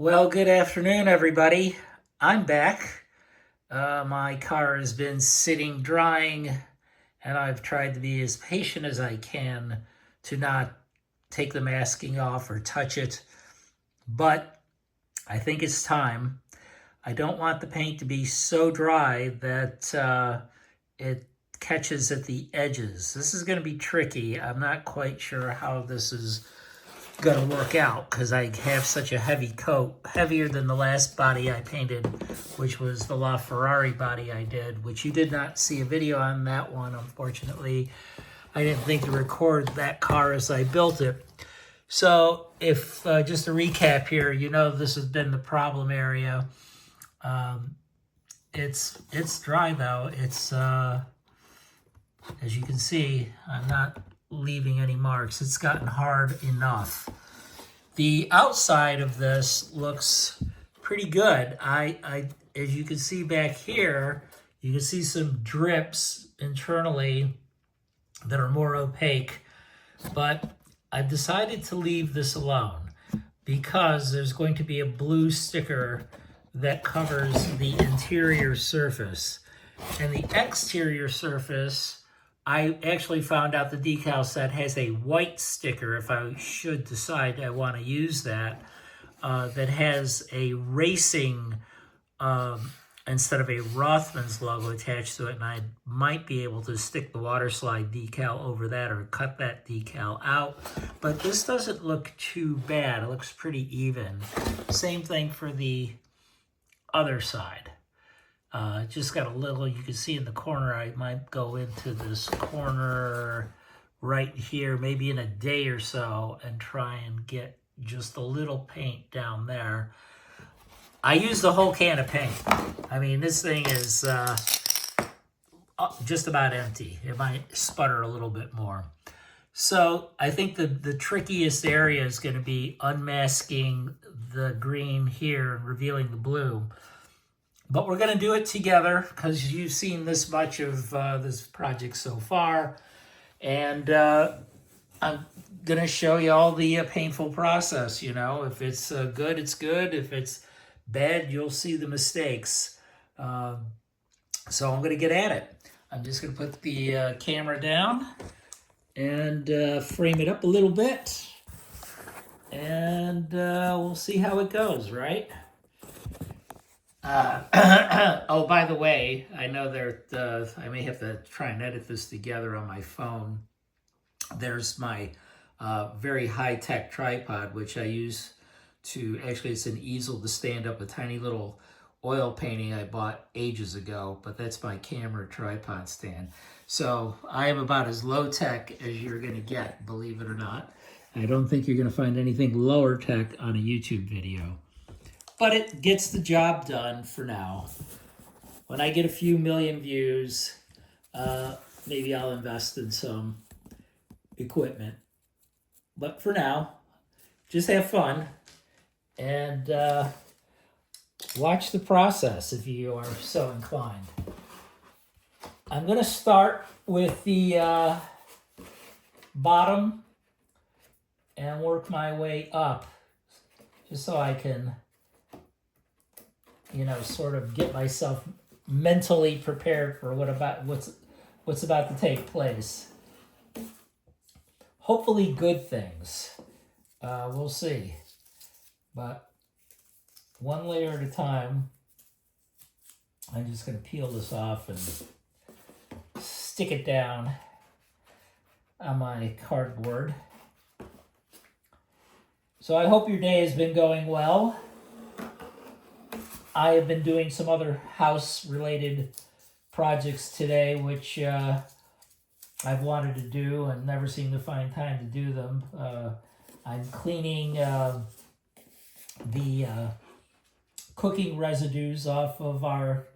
Well, good afternoon, everybody. I'm back. My car has been sitting drying, and I've tried to be as patient as I can to not take the masking off or touch it. But I think it's time. I don't want the paint to be so dry that it catches at the edges. This is going to be tricky. I'm not quite sure how this is going to work out because I have such a heavy coat, heavier than the last body I painted, which was the LaFerrari body I did, which you did not see a video on that one, unfortunately. I didn't think to record that car as I built it. So if, just a recap here, you know this has been the problem area. It's dry though. It's, as you can see, I'm not leaving any marks. It's gotten hard enough. The outside of this looks pretty good. As you can see back here, you can see some drips internally that are more opaque, but I've decided to leave this alone because there's going to be a blue sticker that covers the interior surface, and the exterior surface, I actually found out the decal set has a white sticker if I should decide I want to use that, that has a racing instead of a Rothman's logo attached to it, and I might be able to stick the water slide decal over that or cut that decal out. But this doesn't look too bad. It looks pretty even. Same thing for the other side. Just got a little, you can see in the corner, I might go into this corner right here, maybe in a day or so, and try and get just a little paint down there. I used the whole can of paint. I mean, this thing is just about empty. It might sputter a little bit more. So I think the trickiest area is going to be unmasking the green here and revealing the blue. But we're going to do it together because you've seen this much of this project so far. And I'm going to show you all the painful process. You know, if it's good, it's good. If it's bad, you'll see the mistakes. So I'm going to get at it. I'm just going to put the camera down and frame it up a little bit. And we'll see how it goes, right? Oh, by the way, I know I may have to try and edit this together on my phone. There's my very high-tech tripod, which I use to, actually it's an easel to stand up a tiny little oil painting I bought ages ago, but that's my camera tripod stand. So I am about as low-tech as you're going to get, believe it or not. I don't think you're going to find anything lower tech on a YouTube video. But it gets the job done for now. When I get a few million views, maybe I'll invest in some equipment. But for now, just have fun and watch the process if you are so inclined. I'm going to start with the bottom and work my way up just so I can, you know, sort of get myself mentally prepared for what's about to take place. Hopefully good things. We'll see. But one layer at a time. I'm just going to peel this off and stick it down on my cardboard. So I hope your day has been going well. I have been doing some other house-related projects today, which I've wanted to do and never seem to find time to do them. I'm cleaning the cooking residues off of our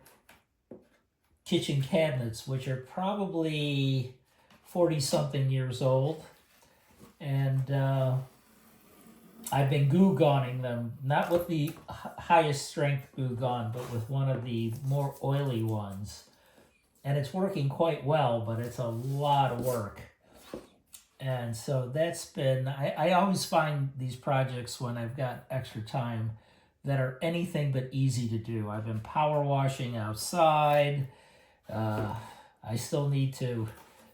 kitchen cabinets, which are probably 40-something years old. And I've been Goo Goning them, not with the highest strength Goo Gone, but with one of the more oily ones. And it's working quite well, but it's a lot of work. And so that's been, I always find these projects when I've got extra time that are anything but easy to do. I've been power washing outside. I still need to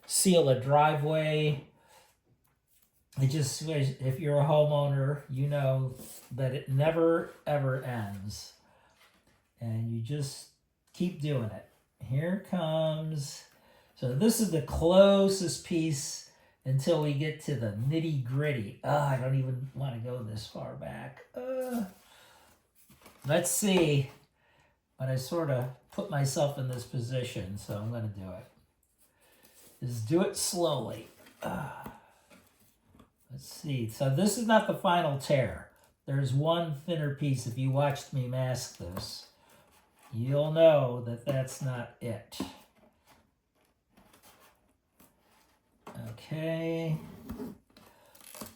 seal a driveway. It just, if you're a homeowner, you know that it never ever ends. And you just keep doing it. Here it comes. So this is the closest piece until we get to the nitty gritty. I don't even want to go this far back. Let's see. But I sort of put myself in this position, so I'm going to do it. Just do it slowly. Let's see. So this is not the final tear. There's one thinner piece. If you watched me mask this, you'll know that that's not it. Okay.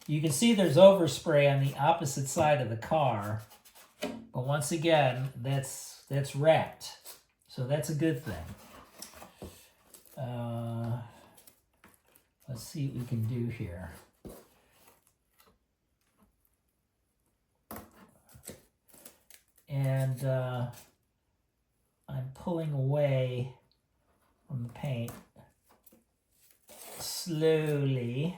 You can see there's overspray on the opposite side of the car. But once again, that's wrapped. So that's a good thing. Let's see what we can do here. And I'm pulling away from the paint slowly.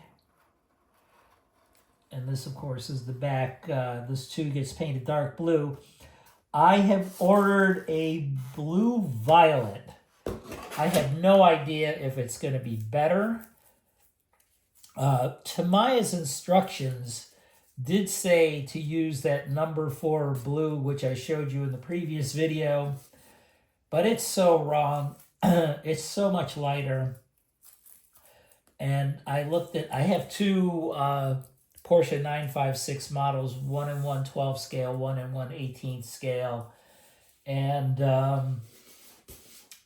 And this, of course, is the back. This too gets painted dark blue. I have ordered a blue violet. I have no idea if it's going to be better. Tamiya's instructions did say to use that number 4 blue, which I showed you in the previous video, but it's so wrong. It's so much lighter. And I have two Porsche 956 models, one in 1/12 scale, one in 1/18 scale. And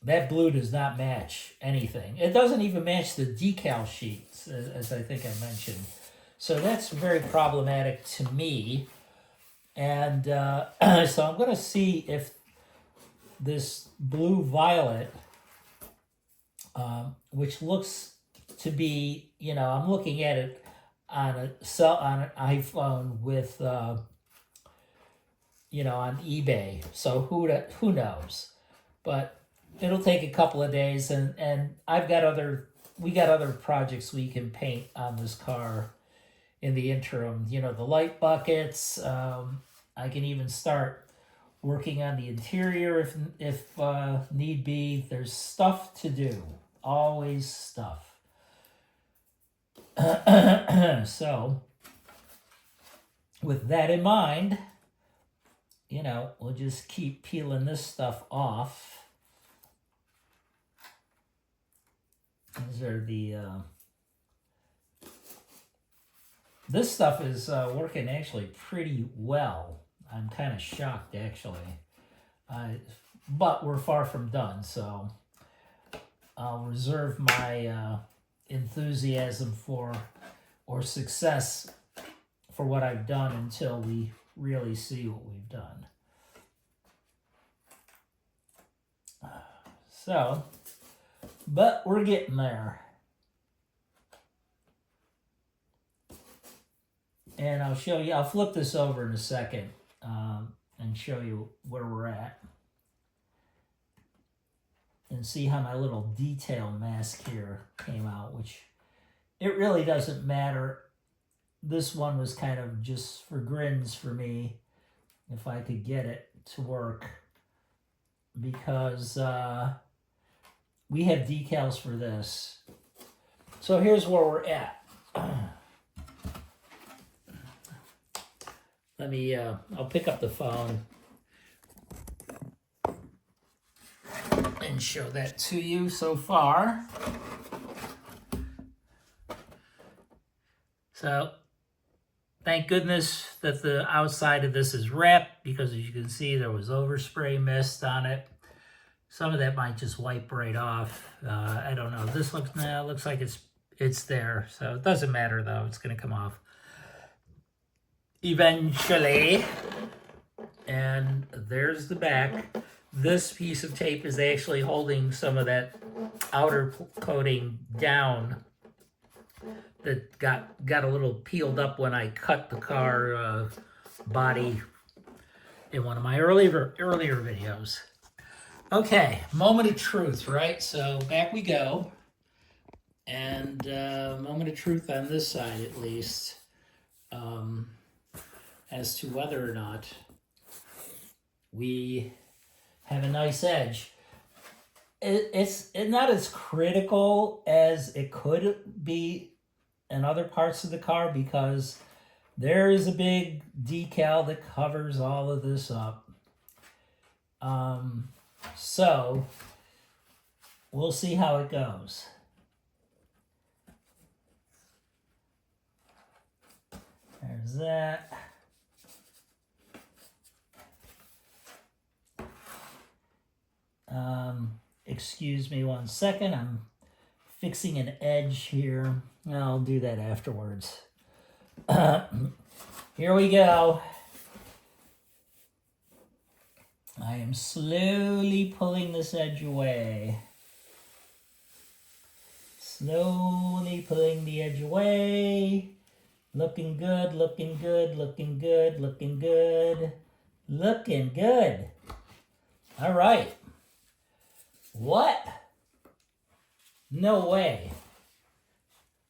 that blue does not match anything. It doesn't even match the decal sheets, as I think I mentioned. So that's very problematic to me. And so I'm going to see if this blue violet, which looks to be, I'm looking at it on an iPhone with, on eBay. So who knows? But it'll take a couple of days, and we got other projects we can paint on this car in the interim. The light buckets. I can even start working on the interior if need be. There's stuff to do. Always stuff. So, with that in mind, we'll just keep peeling this stuff off. These are the... This stuff is working actually pretty well. I'm kind of shocked, actually. But we're far from done, so I'll reserve my enthusiasm or success for what I've done until we really see what we've done. So, but we're getting there. And I'll show you, I'll flip this over in a second and show you where we're at. And see how my little detail mask here came out, which it really doesn't matter. This one was kind of just for grins for me, if I could get it to work, because we have decals for this. So here's where we're at. Let me, I'll pick up the phone and show that to you so far. So, thank goodness that the outside of this is wrapped, because as you can see, there was overspray mist on it. Some of that might just wipe right off. I don't know. This looks like it's there. So it doesn't matter though. It's going to come off eventually. And there's the back. This piece of tape is actually holding some of that outer coating down that got a little peeled up when I cut the car body in one of my earlier videos. Okay, moment of truth, right? So back we go. And moment of truth on this side, at least, as to whether or not we have a nice edge. It's not as critical as it could be in other parts of the car because there is a big decal that covers all of this up. So we'll see how it goes. There's that. Excuse me 1 second. I'm fixing an edge here. I'll do that afterwards. Here we go. I am slowly pulling this edge away. Slowly pulling the edge away. Looking good, looking good, looking good, looking good. Looking good. All right. What? No way.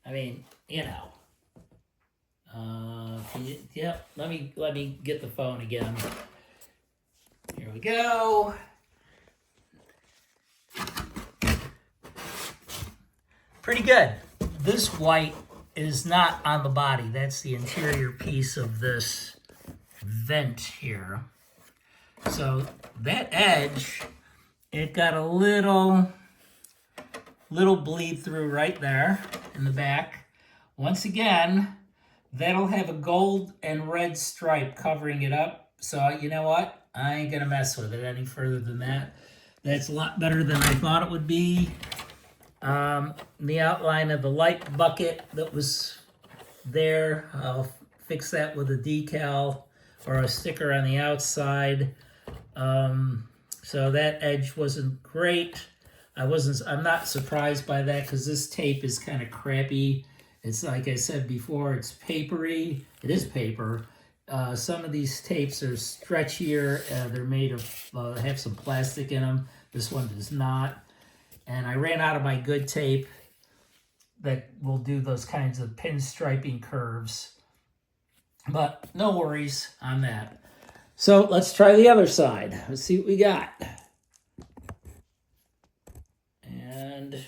I mean, you know. Yep, let me get the phone again. Here we go. Pretty good. This white is not on the body. That's the interior piece of this vent here. So that edge, it got a little bleed through right there in the back. Once again, that'll have a gold and red stripe covering it up. So you know what? I ain't gonna mess with it any further than that. That's a lot better than I thought it would be. The outline of the light bucket that was there, I'll fix that with a decal or a sticker on the outside. So that edge wasn't great. I'm not surprised by that because this tape is kind of crappy. It's like I said before, it's papery. It is paper. Some of these tapes are stretchier. They're made of, have some plastic in them. This one does not. And I ran out of my good tape that will do those kinds of pinstriping curves. But no worries on that. So let's try the other side. Let's see what we got. And,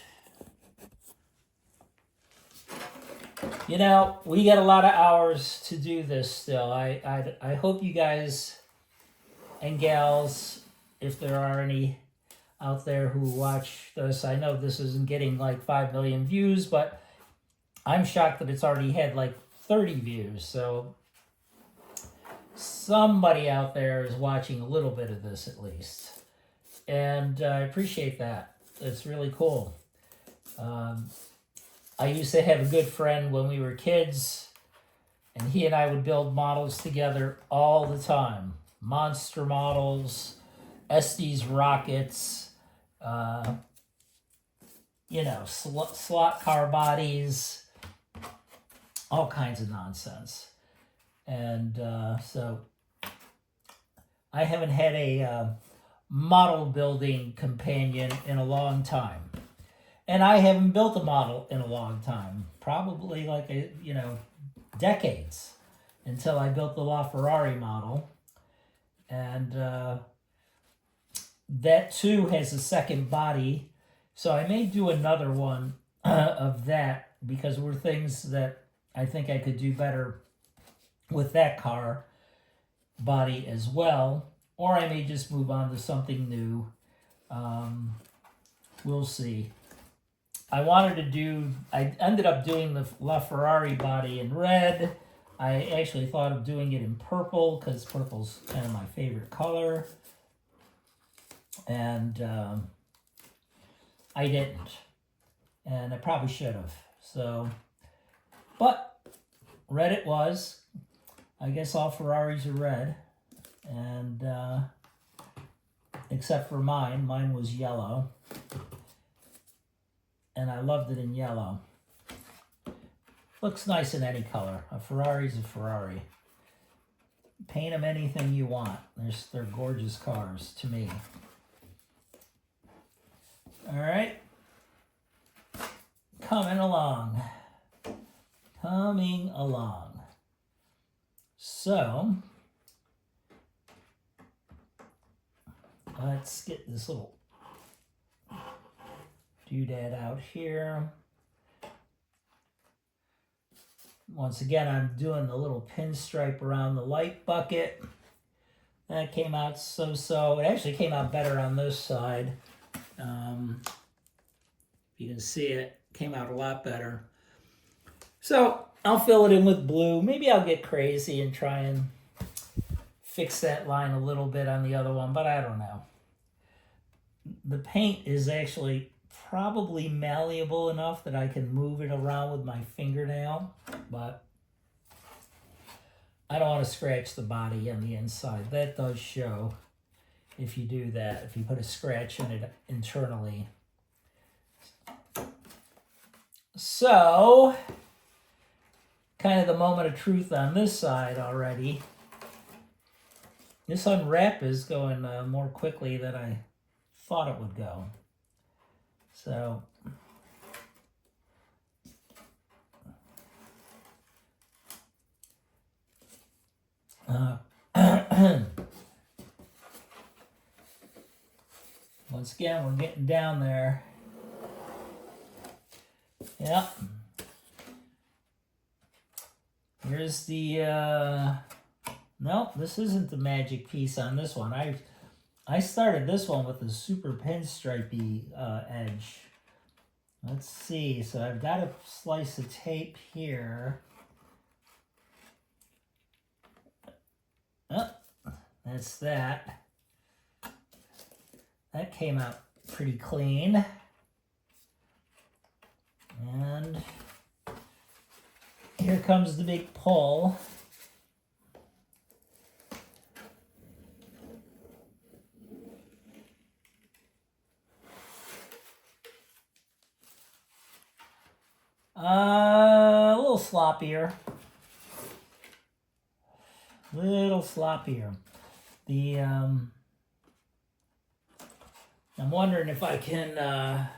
you know, we got a lot of hours to do this still. I hope you guys and gals, if there are any out there who watch this, I know this isn't getting like 5 million views, but I'm shocked that it's already had like 30 views. So somebody out there is watching a little bit of this at least. And I appreciate that. It's really cool. I used to have a good friend when we were kids, and he and I would build models together all the time. Monster models, Estes rockets, you know, slot car bodies, all kinds of nonsense. And so I haven't had a model building companion in a long time. And I haven't built a model in a long time, probably like, decades, until I built the LaFerrari model. And that too has a second body. So I may do another one of that because there were things that I think I could do better with that car body as well. Or I may just move on to something new. We'll see. I ended up doing the LaFerrari body in red. I actually thought of doing it in purple because purple's kind of my favorite color. And I didn't. And I probably should have. So, but red it was. I guess all Ferraris are red. And except for mine. Mine was yellow. And I loved it in yellow. Looks nice in any color. A Ferrari's a Ferrari. Paint them anything you want. They're gorgeous cars to me. All right. Coming along. Coming along. So, let's get this little doodad out here. Once again, I'm doing the little pinstripe around the light bucket. That came out so-so. It actually came out better on this side. You can see it came out a lot better. So I'll fill it in with blue. Maybe I'll get crazy and try and fix that line a little bit on the other one, but I don't know. The paint is actually probably malleable enough that I can move it around with my fingernail, but I don't want to scratch the body on the inside. That does show if you do that, if you put a scratch in it internally. So, kind of the moment of truth on this side already. This unwrap is going more quickly than I thought it would go. So, once again, we're getting down there. Yep. Here's the, nope, this isn't the magic piece on this one. I started this one with a super pinstripey edge. Let's see, so I've got a slice of tape here. Oh, that's that. That came out pretty clean. And here comes the big pull. A little sloppier. Little sloppier. The I'm wondering if I can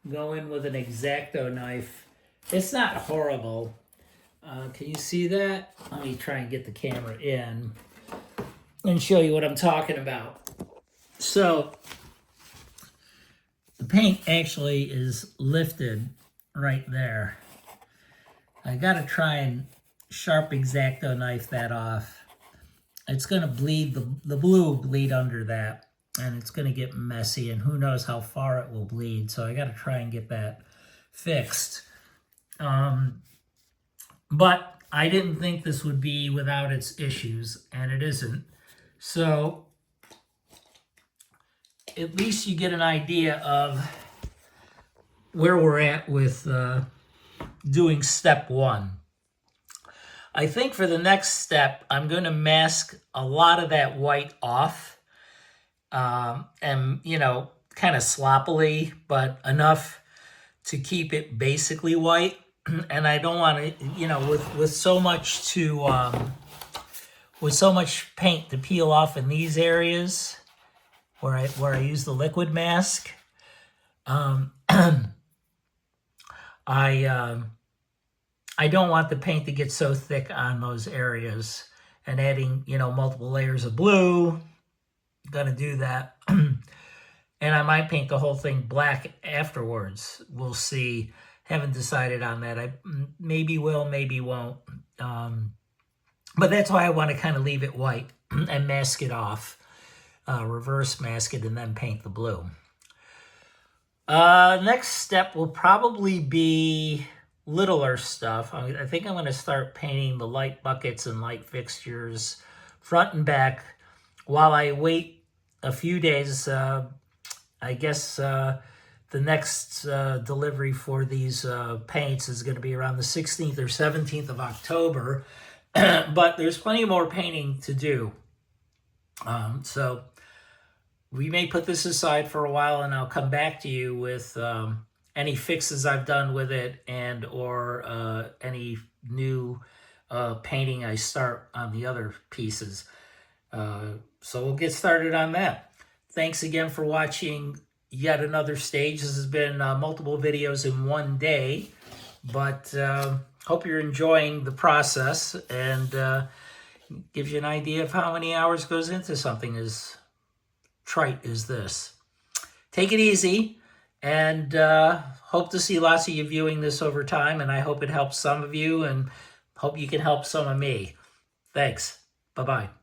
go in with an X-Acto knife. It's not horrible. Can you see that? Let me try and get the camera in and show you what I'm talking about. So the paint actually is lifted right there. I gotta try and sharp X-Acto knife that off. It's gonna bleed, the blue will bleed under that, and it's gonna get messy, and who knows how far it will bleed, so I gotta try and get that fixed. But I didn't think this would be without its issues, and it isn't. So at least you get an idea of where we're at with doing step one. I think for the next step, I'm going to mask a lot of that white off, and, you know, kind of sloppily, but enough to keep it basically white. And I don't want to, you know, with so much paint to peel off in these areas where I use the liquid mask. I don't want the paint to get so thick on those areas, and adding, you know, multiple layers of blue, gonna do that. And I might paint the whole thing black afterwards. We'll see. Haven't decided on that. I maybe will, maybe won't. But that's why I want to kind of leave it white and mask it off, reverse mask it, and then paint the blue. Next step will probably be littler stuff. I think I'm going to start painting the light buckets and light fixtures front and back while I wait a few days. I guess the next delivery for these paints is going to be around the 16th or 17th of October. But there's plenty more painting to do. So we may put this aside for a while, and I'll come back to you with any fixes I've done with it, and or any new painting I start on the other pieces. So we'll get started on that. Thanks again for watching yet another stage. This has been multiple videos in one day, but hope you're enjoying the process, and gives you an idea of how many hours goes into something as trite as this. Take it easy, and hope to see lots of you viewing this over time, and I hope it helps some of you, and hope you can help some of me. Thanks. Bye-bye.